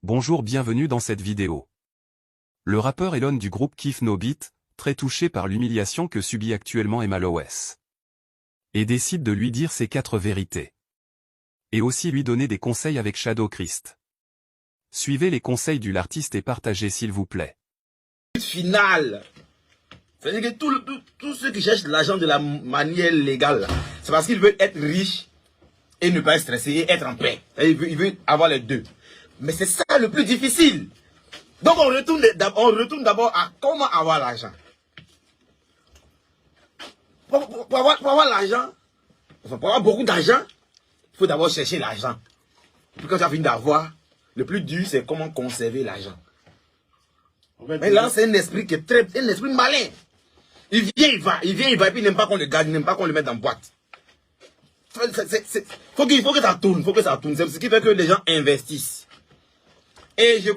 Bonjour, bienvenue dans cette vidéo. Le rappeur Elon du groupe Kif No Beat, très touché par l'humiliation que subit actuellement MLOS, et décide de lui dire ses 4 vérités. Et aussi lui donner des conseils avec Shadow Christ. Suivez les conseils de l'artiste et partagez s'il vous plaît. Finale. C'est-à-dire que tous ceux qui cherchent l'argent de la manière légale, c'est parce qu'ils veulent être riches et ne pas être stressés et être en paix. Il veut avoir les deux. Mais c'est ça le plus difficile. Donc on retourne d'abord à comment avoir l'argent. Pour avoir l'argent, pour avoir beaucoup d'argent, il faut d'abord chercher l'argent. Puis quand tu as fini d'avoir, le plus dur c'est comment conserver l'argent. Mais là c'est un esprit qui est un esprit malin. Il vient, il va, et puis il n'aime pas qu'on le garde, il n'aime pas qu'on le mette en boîte. Faut que ça tourne, C'est ce qui fait que les gens investissent. Et j'ai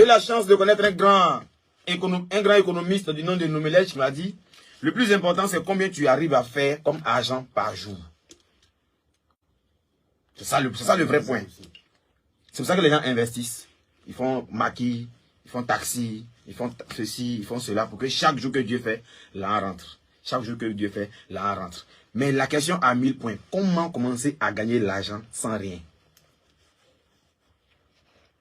eu la chance de connaître un grand économiste du nom de Nomelech qui m'a dit, le plus important c'est combien tu arrives à faire comme argent par jour. C'est ça le vrai point. C'est pour ça que les gens investissent. Ils font maquis, ils font taxi, ils font ceci, ils font cela, pour que chaque jour que Dieu fait, là rentre. Chaque jour que Dieu fait, là rentre. Mais la question à 1000 points, comment commencer à gagner l'argent sans rien?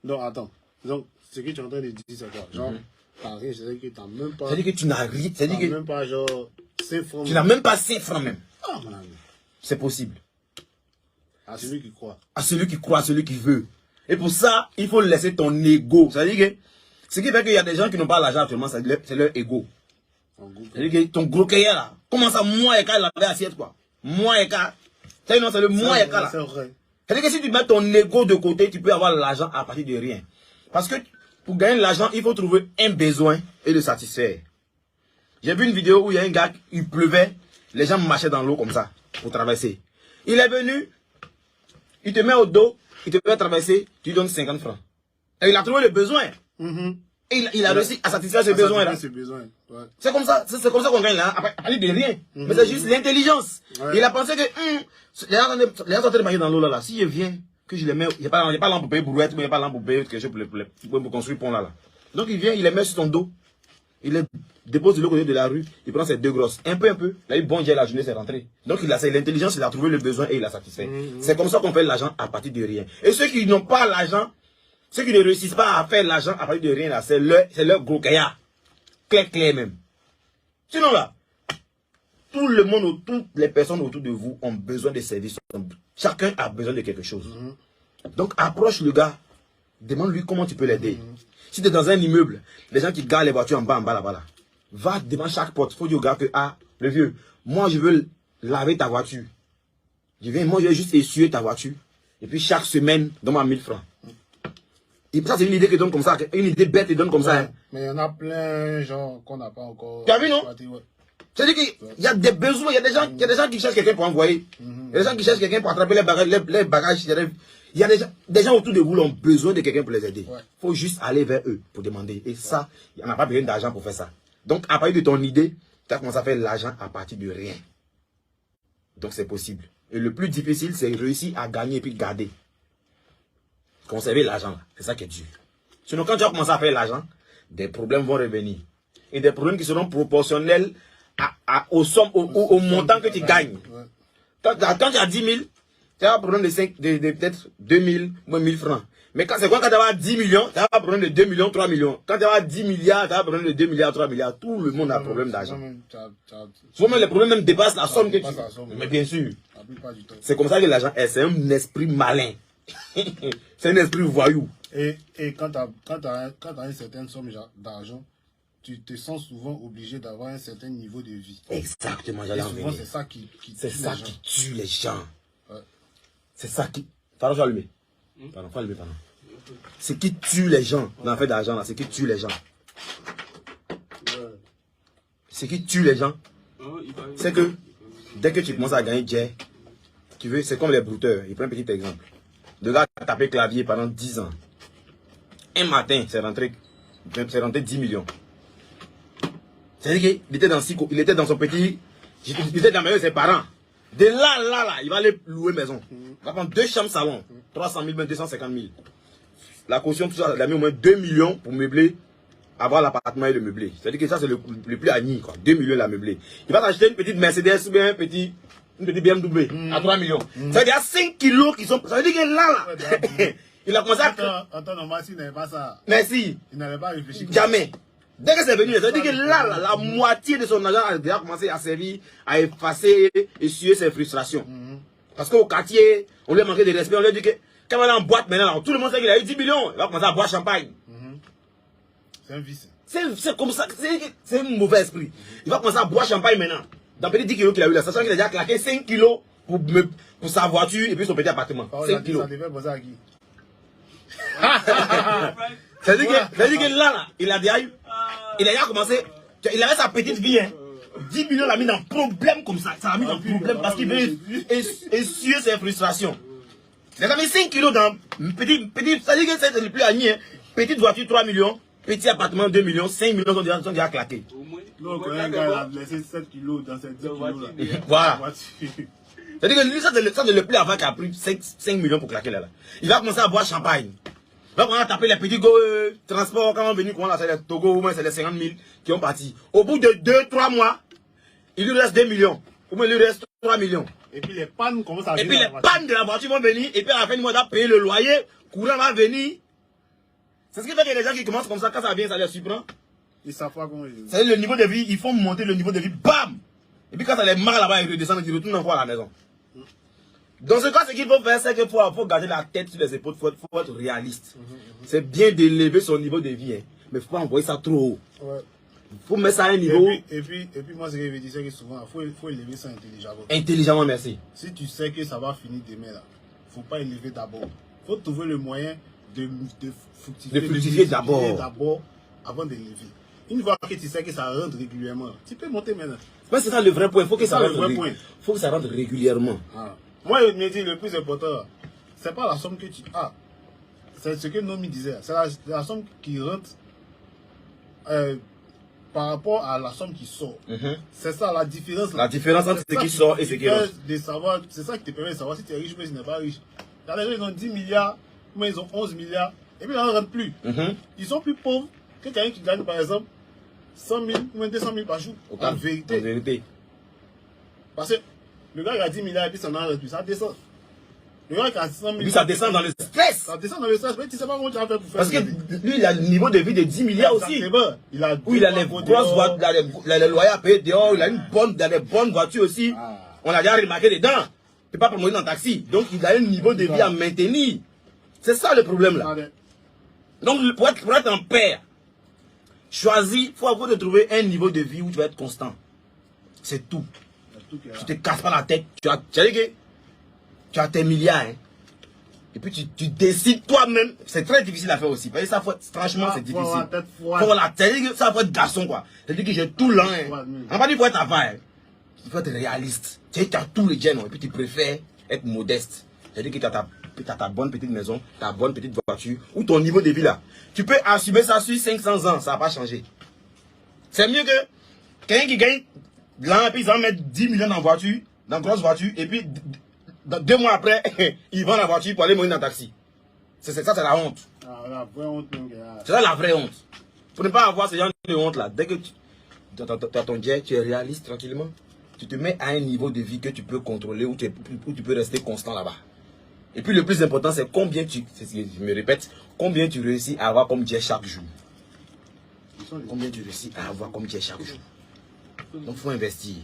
Non, attends. Donc, ce que tu es en train de dire, c'est quoi? Genre, t'as rien, c'est-à-dire que t'as même pas... C'est-à-dire que tu n'as rien, c'est-à-dire que... même pas, genre, 5 francs. Tu n'as même pas 5 francs même. Ah, mon ami. C'est possible. À celui qui croit. À celui qui croit, à celui qui veut. Et pour ça, il faut laisser ton ego. C'est-à-dire que... Ce qui fait qu'il y a des gens qui n'ont pas l'argent actuellement, c'est leur ego. C'est-à-dire que ton gros cahier là, comment ça, moi et quand il avait assiette quoi? Moi et quand... C'est le moi et quand là. C'est vrai. C'est-à-dire que si tu mets ton ego de côté, tu peux avoir l'argent à partir de rien. Parce que pour gagner l'argent, il faut trouver un besoin et le satisfaire. J'ai vu une vidéo où il y a un gars, il pleuvait, les gens marchaient dans l'eau comme ça, pour traverser. Il est venu, il te met au dos, il te fait traverser, tu lui donnes 50 francs. Et il a trouvé le besoin. Et il a réussi à satisfaire ce besoin-là. Ouais. C'est comme ça qu'on gagne là, à partir de rien. Mais c'est juste l'intelligence. Ouais. Il a pensé que les gens sont en train de marcher dans l'eau là. Si je viens, que je les mets, il n'y a pas l'âme pour payer brouette, il n'y a pas l'âme pour payer quelque chose pour construire le pont là. Donc il vient, il les met sur son dos. Il les dépose de l'autre côté de la rue, il prend ses 2 grosses. Un peu. Là, il bon Dieu, la journée c'est rentré. Donc c'est l'intelligence, il a trouvé le besoin et il a satisfait. C'est comme ça qu'on fait l'argent à partir de rien. Et ceux qui n'ont pas l'argent, ceux qui ne réussissent pas à faire l'argent à partir de rien là, c'est leur gros caillard. Clair même. Sinon là, tout le monde, toutes les personnes autour de vous ont besoin de services. Chacun a besoin de quelque chose. Donc approche le gars, demande-lui comment tu peux l'aider. Si tu es dans un immeuble, les gens qui garent les voitures en bas là-bas, va devant chaque porte. Il faut dire au gars que, le vieux, moi je veux laver ta voiture. Moi je veux juste essuyer ta voiture. Et puis chaque semaine, donne-moi 1000 francs. Et ça, c'est une idée que donne comme ça, une idée bête et donne comme ça. Hein. Mais il y en a plein, genre, qu'on n'a pas encore... Tu as vu, non? C'est-à-dire qu'il y a des besoins, il y a des gens qui cherchent quelqu'un pour envoyer. Il y a des gens qui cherchent quelqu'un pour attraper les bagages. Il y a des gens autour de vous qui ont besoin de quelqu'un pour les aider. Il faut juste aller vers eux pour demander. Et ça, il n'y en a pas besoin d'argent pour faire ça. Donc, à partir de ton idée, tu as commencé à faire l'argent à partir de rien. Donc, c'est possible. Et le plus difficile, c'est réussir à gagner et puis garder. Conserver l'argent, c'est ça qui est dur. Sinon, quand tu vas commencer à faire l'argent, des problèmes vont revenir. Et des problèmes qui seront proportionnels aux sommes, au montant que tu gagnes. Quand tu as 10 000, tu as un problème de peut-être 2 000 ou 1 000 francs. Mais quand tu as 10 millions, tu as un problème de 2 millions, 3 millions. Quand tu as 10 milliards, tu as un problème de 2 milliards, 3 milliards. Tout le monde a un problème d'argent. Souvent, les problèmes même dépassent la somme que tu... Mais bien sûr. C'est comme ça que l'argent est. C'est un esprit malin. C'est un esprit voyou. Et quand tu as une certaine somme d'argent, tu te sens souvent obligé d'avoir un certain niveau de vie. Exactement, Et souvent, c'est ça qui tue les gens. Ouais. C'est ça qui... Pardon, je vais allumer. Pardon. Ce qui tue les gens dans l'affaire d'argent, là, c'est qui tue les gens. Ce qui tue les gens, c'est que dès que tu commences à gagner jet, tu veux, c'est comme les brouteurs. Il prend un petit exemple. Le gars a tapé clavier pendant 10 ans. Un matin, c'est rentré 10 millions. C'est-à-dire qu'il était dans son petit... Il était dans la maison de ses parents. De là, il va aller louer maison. Il va prendre 2 chambres salon. 300 000, 250 000. la caution, tout ça, il a mis au moins 2 millions pour meubler, avoir l'appartement et le meubler. C'est-à-dire que ça, c'est le plus agni, quoi. 2 millions, la meubler. Il va s'acheter une petite Mercedes ou bien une petite BMW à 3 millions. Ça veut dire 5 kilos qui sont. Ça veut dire que là, il a commencé à. Attends, normal, s'il n'avait pas ça. Merci. Il n'avait pas réfléchi. Jamais. Dès que c'est venu, ça veut dire que là, la moitié de son argent a déjà commencé à servir, à effacer, essuyer ses frustrations. Parce qu'au quartier, on lui a manqué de respect, on lui a dit que quand on est en boîte maintenant, tout le monde sait qu'il a eu 10 millions, il va commencer à boire champagne. C'est un vice. C'est comme ça, c'est un mauvais esprit. Il va commencer à boire champagne maintenant. Dans petit 10 kilos qu'il a eu là, sachant qu'il a déjà claqué 5 kilos pour sa voiture et puis son petit appartement. 5 kilos. Ça devait bosser à qui? Ça veut dire que là, il a déjà commencé, il avait sa petite vie, hein. 10 millions l'a mis dans un problème comme ça. Ça l'a mis dans un problème parce qu'il veut essuyer ses frustrations. Il a mis 5 kilos dans petit, ça veut dire que c'est le plus agni, hein. Petite voiture 3 millions, petit appartement 2 millions, 5 millions sont déjà claqués. Donc, un gars a laissé 7 kilos dans ces 10 kilos là. Voilà. C'est-à-dire que lui, ça c'est le plus avant qui a pris 5 millions pour claquer là. Il va commencer à boire champagne. Il va commencer à taper les petits transports quand on est venu, c'est les Togo, au moins c'est les 50 000 qui ont parti. Au bout de 2-3 mois, il lui reste 2 millions. Au moins il lui reste 3 millions. Et puis les pannes commencent à venir. Et puis les pannes de la voiture vont venir. Et puis à la fin du mois, il va payer le loyer. Courant va venir. C'est ce qui fait qu'il y a des gens qui commencent comme ça. Quand ça vient, ça les surprend. Ils savent pas comment ils... C'est le niveau de vie. Ils font monter le niveau de vie. Bam! Et puis quand ça les marre là-bas, ils redescendent. Ils retournent encore à la maison. Dans ce cas, ce qu'il faut faire, c'est qu'il faut garder la tête sur les épaules. Il faut être réaliste. C'est bien d'élever son niveau de vie. Hein. Mais il ne faut pas envoyer ça trop haut. Ouais. Il faut mettre ça à un niveau. Et puis moi, ce que je veux dire, c'est que souvent, il faut élever ça intelligemment. Intelligemment, merci. Si tu sais que ça va finir demain, là, il ne faut pas élever d'abord. Il faut trouver le moyen de fructifier d'abord avant d'élever. Une fois que tu sais que ça rentre régulièrement, tu peux monter maintenant. Mais c'est ça le vrai point. Il faut que ça rentre régulièrement. Faut que ça rentre régulièrement. Ah. Moi, je me dis, le plus important, c'est pas la somme que tu as. C'est ce que Nomi disait. C'est la somme qui rentre par rapport à la somme qui sort. C'est ça la différence. La différence entre ce qui sort et ce qui rentre. C'est ça qui te permet de savoir si tu es riche ou si tu n'es pas riche. Il y a des gens qui ont 10 milliards, mais ils ont 11 milliards, et puis ils n'en rentrent plus. Ils sont plus pauvres que quelqu'un qui gagne, par exemple, 100 000 ou 200 000 par jour. En vérité. Parce que le gars qui a 10 milliards et puis ça n'en rentre plus, ça descend. Le gars qui a 100 000. Puis ça descend dans le stress. Ça descend dans le stress, mais tu ne sais pas comment tu vas faire pour faire. Parce que lui, il a le niveau de vie de 10 milliards aussi. Il a les grosses voitures, il a les loyers à payer dehors, il a des bonnes voitures aussi. On l'a déjà remarqué dedans. Il ne peut pas promouvoir dans un taxi. Donc il a un niveau de vie à maintenir. C'est ça le problème là. Donc pour être en paix, choisis, il faut avoir de trouver un niveau de vie où tu vas être constant. C'est tout. Tu ne te casses pas la tête. Tu as tes milliards. Hein. Et puis tu décides toi-même. C'est très difficile à faire aussi. Parce que ça, franchement, c'est difficile. Ça faut être garçon quoi. C'est-à-dire que j'ai tout l'an. Hein. On va pas dire qu'il faut être avare. Il faut être réaliste. Tu as tous les gènes. Et puis tu préfères être modeste. C'est-à-dire que tu as ta bonne petite maison, ta bonne petite voiture, ou ton niveau de vie là. Tu peux assumer ça sur 500 ans. Ça va pas changer. C'est mieux que quelqu'un qui gagne là, puis ils vont mettre 10 millions dans voiture, dans grosse voiture, et puis 2 mois après, ils vendent la voiture pour aller mourir dans un taxi. Ça, c'est la honte. La vraie honte. C'est ça la vraie honte. Pour ne pas avoir ce genre de honte là, dès que tu as ton jet, tu es réaliste tranquillement, tu te mets à un niveau de vie que tu peux contrôler, où tu peux rester constant là-bas. Et puis le plus important, c'est combien je me répète, combien tu réussis à avoir comme jet chaque jour. Combien tu réussis à avoir comme jet chaque jour. Donc il faut investir.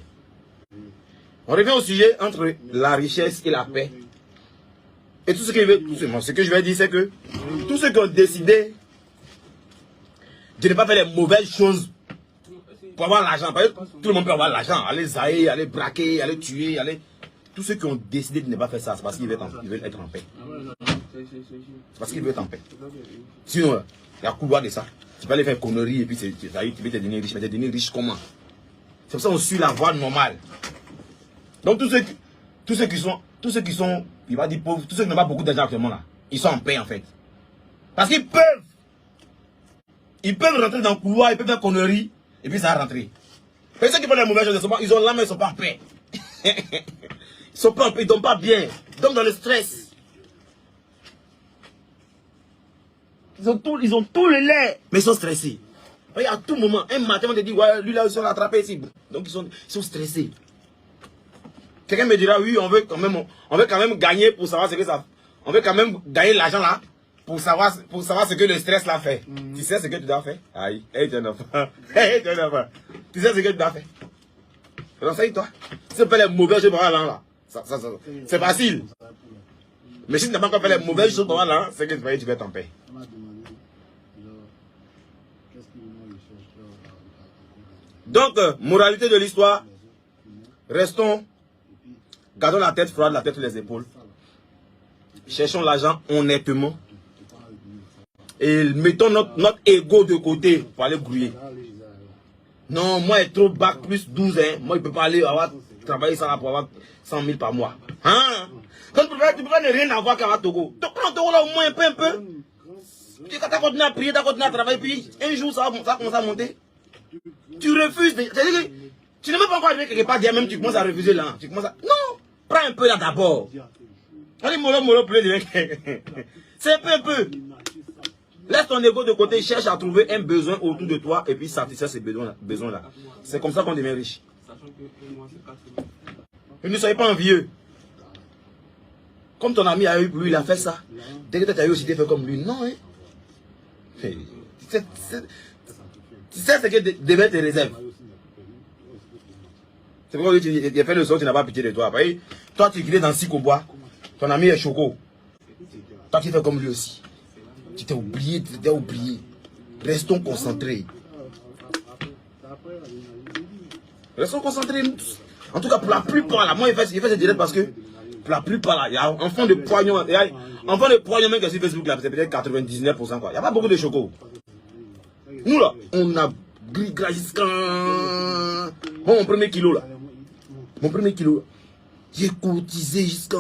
On revient au sujet entre la richesse et la paix. Et ce que je vais dire, c'est que tous ceux qui ont décidé de ne pas faire les mauvaises choses pour avoir l'argent, parce que tout le monde peut avoir l'argent, aller zaïr, aller braquer, aller tuer, tous ceux qui ont décidé de ne pas faire ça, c'est parce qu'ils veulent être en paix. C'est parce qu'ils veulent être en paix. Sinon, il y a couloir de ça. Tu peux aller faire conneries et puis tu veux te devenir riche. Mais te devenir riche comment? C'est pour ça qu'on suit la voie normale. Donc tous ceux qui sont, il va dire pauvres, tous ceux qui n'ont pas beaucoup d'argent actuellement là, ils sont en paix en fait. Parce qu'ils peuvent rentrer dans le couloir, ils peuvent faire conneries, et puis ça va rentrer. Mais ceux qui font les mauvaises choses, ils ont l'âme, mais ils ne sont pas en paix. Ils sont pas en paix, ils ne dorment pas bien, ils dorment dans le stress. Ils ont tout le lait. Mais ils sont stressés. Et à tout moment, un matin, on te dit, ouais, lui là, ils sont attrapés ici. Donc ils sont stressés. Quelqu'un me dira, oui, on veut quand même gagner pour savoir ce que ça. On veut quand même gagner l'argent là pour savoir ce que le stress là fait. Tu sais ce que tu dois faire? Aïe, hey, tu es un enfant. Hey, tu es un enfant. Tu sais ce que tu dois faire? Renseigne-toi. Si tu fais les mauvaises choses pendant là, c'est facile. Mais si tu n'as pas encore fait les mauvaises choses pendant là, c'est que tu vas être en paix. Donc, moralité de l'histoire, gardons la tête froide, la tête sur les épaules. Cherchons l'argent honnêtement. Et mettons notre ego de côté pour aller grouiller. Non, moi, être trop bac plus 12, hein. Moi, je ne peux pas aller travailler ça pour avoir 100 000 par mois. Hein? Quand tu peux ne rien avoir qu'à Togo. Tu prends Togo là au moins un peu. Tu as continué à prier, tu as continué à travailler, puis un jour, ça va commencer à monter. Tu refuses. C'est-à-dire que tu ne veux pas encore arriver quelque part, même tu commences à refuser là. Tu commences à... Non! Prends un peu là d'abord. Allez, mollo, c'est un peu. Laisse ton ego de côté, cherche à trouver un besoin autour de toi et puis satisfaire ces besoins-là. C'est comme ça qu'on devient riche. Et ne soyez pas envieux. Comme ton ami a eu, lui, il a fait ça. Dès que tu as eu aussi, tu fait comme lui. Non, hein. Tu sais ce que devait te réserve. C'est pourquoi tu as fait le sort, tu n'as pas pitié de toi. Toi, tu es dans Sikobois. Ton ami est Choco. Toi, tu fais comme lui aussi. Tu t'es oublié, Restons concentrés. Restons concentrés. En tout cas, pour la plupart, là, moi, il fait ce direct parce que, pour la plupart, là, il y a un fond de poignon. Même que sur Facebook, là, c'est peut-être 99%, quoi. Il n'y a pas beaucoup de Choco. Nous, là, on a gris jusqu'à... Bon, mon premier kilo, là. J'ai cotisé jusqu'à...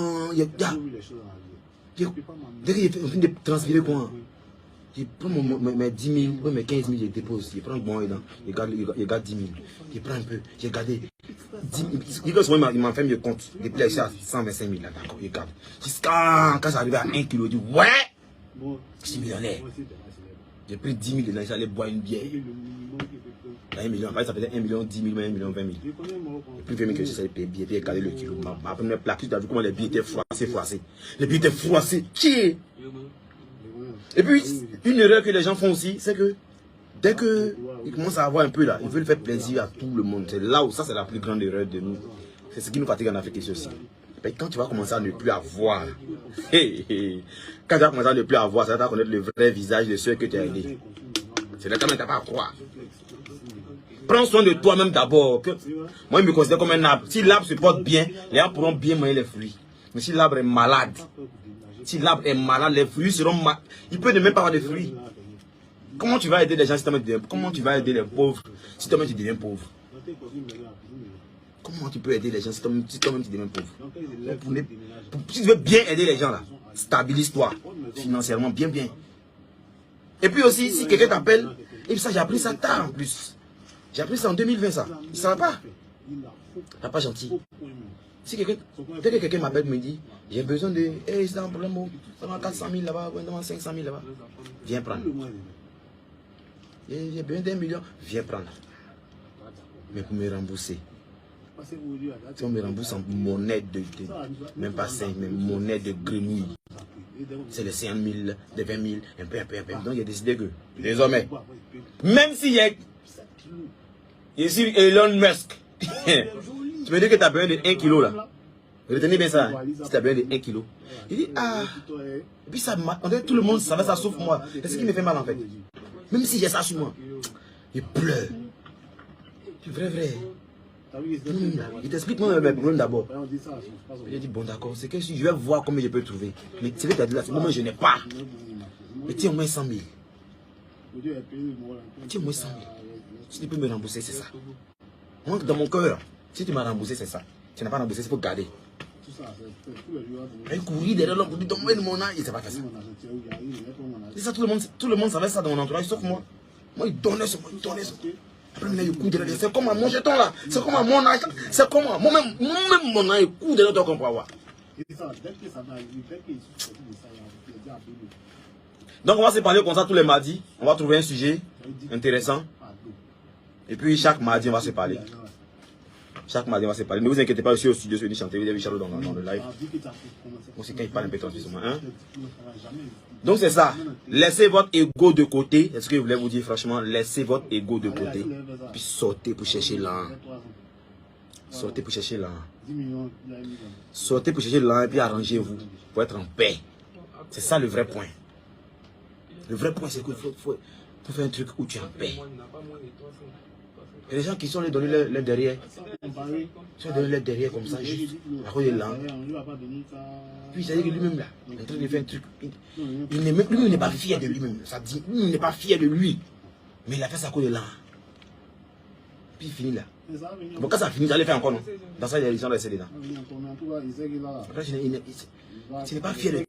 Dès que j'ai fini de transpirer quoi, je prends mes 10 000, mes 15 000, je dépose. Je prends bon dedans, je garde 10 000. Je prends un peu, j'ai gardé 10 000. Il m'a fait mieux compte. Depuis là, je suis à 125 000, là, d'accord, je garde. Jusqu'à quand j'arrive à 1 kilo, je dis ouais, je suis millionnaire. J'ai pris 10 000 dedans, j'allais boire une bière. 1 million, après ça faisait 1 million 10 000, 1 million 20 000. Le plus 20 000 que j'essayais de payer billets, puis regarder le kilo. Ma première plaque, tu as vu comment les billets étaient froissés. Les billets étaient froissés. Qui? Et puis, une erreur que les gens font aussi, c'est que dès qu'ils commencent à avoir un peu là, ils veulent faire plaisir à tout le monde. C'est là où ça, c'est la plus grande erreur de nous. C'est ce qui nous fatigue en Afrique ici aussi. Et quand tu vas commencer à ne plus avoir, quand tu vas commencer à ne plus avoir, ça va connaître le vrai visage de ceux que tu as aidés. C'est là quand même tu n'as pas à croire. Prends soin de toi-même d'abord. Moi, je me considère comme un arbre. Si l'arbre se porte bien, les arbres pourront bien manger les fruits. Mais si l'arbre est malade, les fruits seront malades. Il peut ne même pas avoir de fruits. Comment tu vas aider les gens si toi-même tu deviens pauvre? Comment tu vas aider les pauvres si toi-même tu deviens pauvre? Comment tu peux aider les gens si toi-même tu deviens pauvre? Si tu veux bien aider les gens là, stabilise-toi financièrement, bien. Et puis aussi, si quelqu'un t'appelle, et ça j'ai appris ça tard en plus. J'ai appris ça en 2020 ça. Il ne savait pas. T'as pas gentil. Si dès que quelqu'un m'appelle me dit, j'ai besoin de... Hey, c'est un problème, ça va 400 000 là-bas, 500 000 là-bas. Viens prendre. J'ai besoin d'1 million. Viens prendre. Mais pour me rembourser. Si on me rembourse en monnaie même pas 5, mais monnaie de grenouille. C'est les 50 000, les 20 000, un peu. Donc il a décidé que, désormais, même s'il y a... Ici, Elon Musk. Tu me dis que tu as besoin de 1 kilo là. Retenez bien ça. Si tu as besoin de 1 kilo. Il dit, et puis ça, tout le monde savait ça sauf moi. C'est ce qui me fait mal en fait. Même si j'ai ça sur moi. Il pleure. C'est vrai. Il t'explique moi mes problèmes d'abord. Il dit, bon d'accord, c'est que si je vais voir comment je peux trouver. Mais c'est vrai que tu as dit là, c'est le moment je n'ai pas. Mais tiens au moins 100 000. Tiens au moins 100 000. Si tu peux me rembourser, c'est ça. Moi, dans mon cœur, si tu m'as remboursé, c'est ça. Tu n'as pas remboursé, c'est pour garder. Un courir derrière l'homme pour dire, donne-moi mon âge, il ne sait pas faire ça. C'est ça, tout le monde savait ça dans mon entourage, sauf moi. Moi, il donnait ce moi, Après, il court derrière, c'est comme à mon jeton là, c'est comme à mon âge, c'est comme à moi-même mon âge, il court derrière toi qu'on peut avoir. Donc on va se parler comme ça tous les mardis. On va trouver un sujet intéressant. Et puis chaque mardi on va se parler. Chaque mardi on va se parler. Ne vous inquiétez pas, aussi au studio, je vais chanter, vous avez Charles dans le live. Moi c'est quand il parle un peu tranquillement. Hein? Donc c'est ça. Laissez votre ego de côté. Est-ce que je voulais vous dire franchement, laissez votre ego de côté. Puis sortez pour chercher l'an. Sortez pour chercher l'an. Sortez pour chercher l'an et puis arrangez-vous pour être en paix. C'est ça le vrai point. Le vrai point, c'est qu'il faut faire un truc où tu es en paix. Il y a des gens qui sont allés donner leur derrière. Ils sont donner leur derrière comme ça, juste à cause de l'an. Puis ça dit que lui-même là, il est en train de faire un truc. Lui n'est pas fier de lui-même. Ça dit, lui n'est pas fier de lui. Mais il a fait ça à cause de l'an. Puis il finit là. Bon, quand ça finit, j'allais faire encore non. Dans ça, il y a des gens laissés dedans. Après, ce n'est pas fier de lui.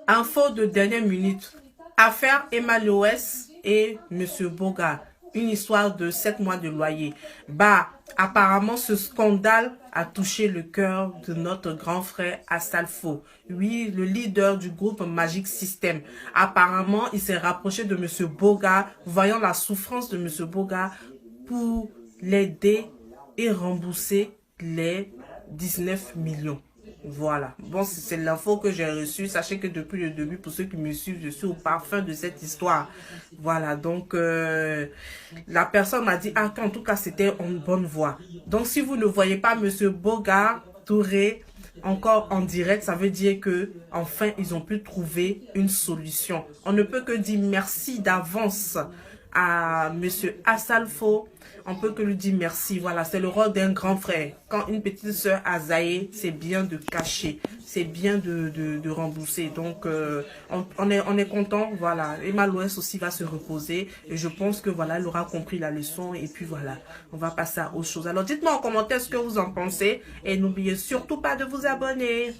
Info de dernière minute. Affaire Emma Loès et Monsieur Boga. Une histoire de 7 mois de loyer. Bah, apparemment, ce scandale a touché le cœur de notre grand frère Assalfo. Oui, le leader du groupe Magic System. Apparemment, il s'est rapproché de Monsieur Boga, voyant la souffrance de Monsieur Boga, pour l'aider et rembourser les 19 millions. Voilà. Bon, c'est l'info que j'ai reçue. Sachez que depuis le début, pour ceux qui me suivent, je suis au parfum de cette histoire. Voilà. Donc, la personne m'a dit, ah, qu'en tout cas, c'était en bonne voie. Donc, si vous ne voyez pas Monsieur Boga Touré encore en direct, ça veut dire que enfin, ils ont pu trouver une solution. On ne peut que dire merci d'avance à Monsieur Assalfo. On peut que lui dire merci. Voilà, c'est le rôle d'un grand frère. Quand une petite sœur a zaïe, c'est bien de cacher, c'est bien de rembourser. Donc, on est content. Voilà, Emma Loès aussi va se reposer. Et je pense que voilà, elle aura compris la leçon. Et puis voilà, on va passer à autre chose. Alors, dites-moi en commentaire ce que vous en pensez. Et n'oubliez surtout pas de vous abonner.